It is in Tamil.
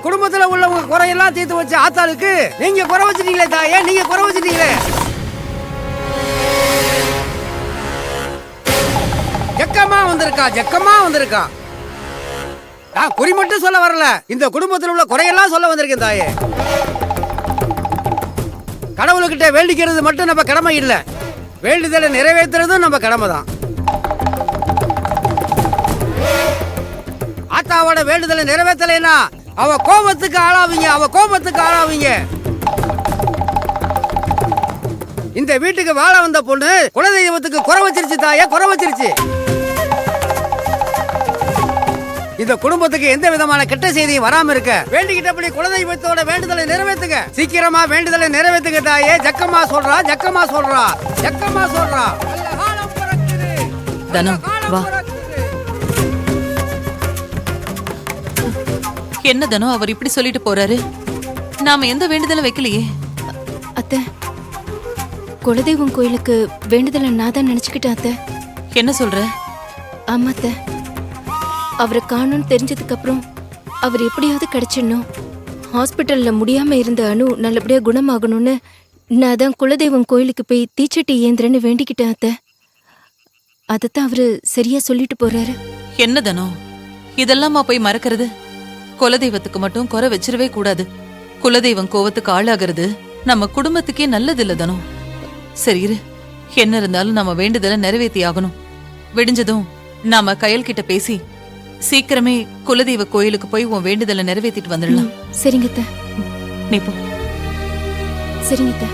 குடும்பத்துல உள்ளவங்க குறையெல்லாம் தீர்த்து வச்ச ஆத்தாளுக்கு நீங்க குறை வச்சிட்டீங்களே தாயே, நீங்க குறை வச்சிட்டீங்களே. ஜக்கமா வந்திருக்கா. நான் குறி மட்டும் சொல்ல வரல, இந்த குடும்பத்தில் உள்ள குறையெல்லாம் சொல்ல வந்திருக்கேன் தாயே. கடவுள்கிட்ட வேண்டிக்கிறது மட்டும் நம்ம கடமை இல்ல, வேண்டுதலை நிறைவேற்றுறதும் நம்ம கடமை தான். ஆத்தாவோட வேண்டுதலை நிறைவேற்றலைன்னா அவ கோபத்துக்கு ஆளாவீங்க. இந்த வீட்டுக்கு வாழ வந்த பொண்ணு குலதெய்வத்துக்கு குறை வச்சிருச்சு தாயே, குறை வச்சிருச்சு. இந்த குடும்பத்துக்கு எந்த விதமான கெட்ட செய்தியும் வராம இருக்க வேண்டிக்கிட்டபடி குலதெய்வத்தோட வேண்டுதலை நிறைவேற்றுங்க. சீக்கிரமா வேண்டுதலை நிறைவேற்றுங்க தாயே. ஜக்கமா சொல்றா. தனு வா. என்ன தனு அவர் இப்படி சொல்லிட்டு போறாரு? நாம எந்த வேண்டுதலும் வைக்கலையே. அத்தை, குலதெய்வம் கோயிலுக்கு வேண்டுதலை நான் தான் நினைச்சுக்கிட்டேன் அத்தை. என்ன சொல்ற? ஆமா அத்தை, அவரை காணும்னு தெரிஞ்சதுக்கு அப்புறம் அவர் எப்படியாவது கிடைச்சிடணும், ஹாஸ்பிட்டல்ல முடியாம இருந்த அனு நல்லபடியா குணமாகணும்னு நான் தான் குலதெய்வம் கோயிலுக்கு போய் தீச்சட்டி ஏந்திரன்னு வேண்டிக்கிட்டேன் அத்தை. அதைத்தான் அவரு சரியா சொல்லிட்டு போறாரு. என்ன தனு இதெல்லாமா போய் மறக்கிறது? குலதெய்வத்துக்கு மட்டும் குறை வச்சிடவே கூடாது. குலதெய்வம் கோவத்துக்கு ஆளாகிறது நம்ம குடும்பத்துக்கே நல்லது இல்ல தனு. சரி இரு, என்ன இருந்தாலும் நம்ம வேண்டுதலை நிறைவேற்றி ஆகணும். விடிஞ்சதும் நாம கயல் கிட்ட பேசி சீக்கிரமே குலதெய்வ கோயிலுக்கு போய் உன் வேண்டுதலை நிறைவேற்றிட்டு வந்துடலாம். சரிங்க அத்தை. நீ போ. சரிங்க அத்தை.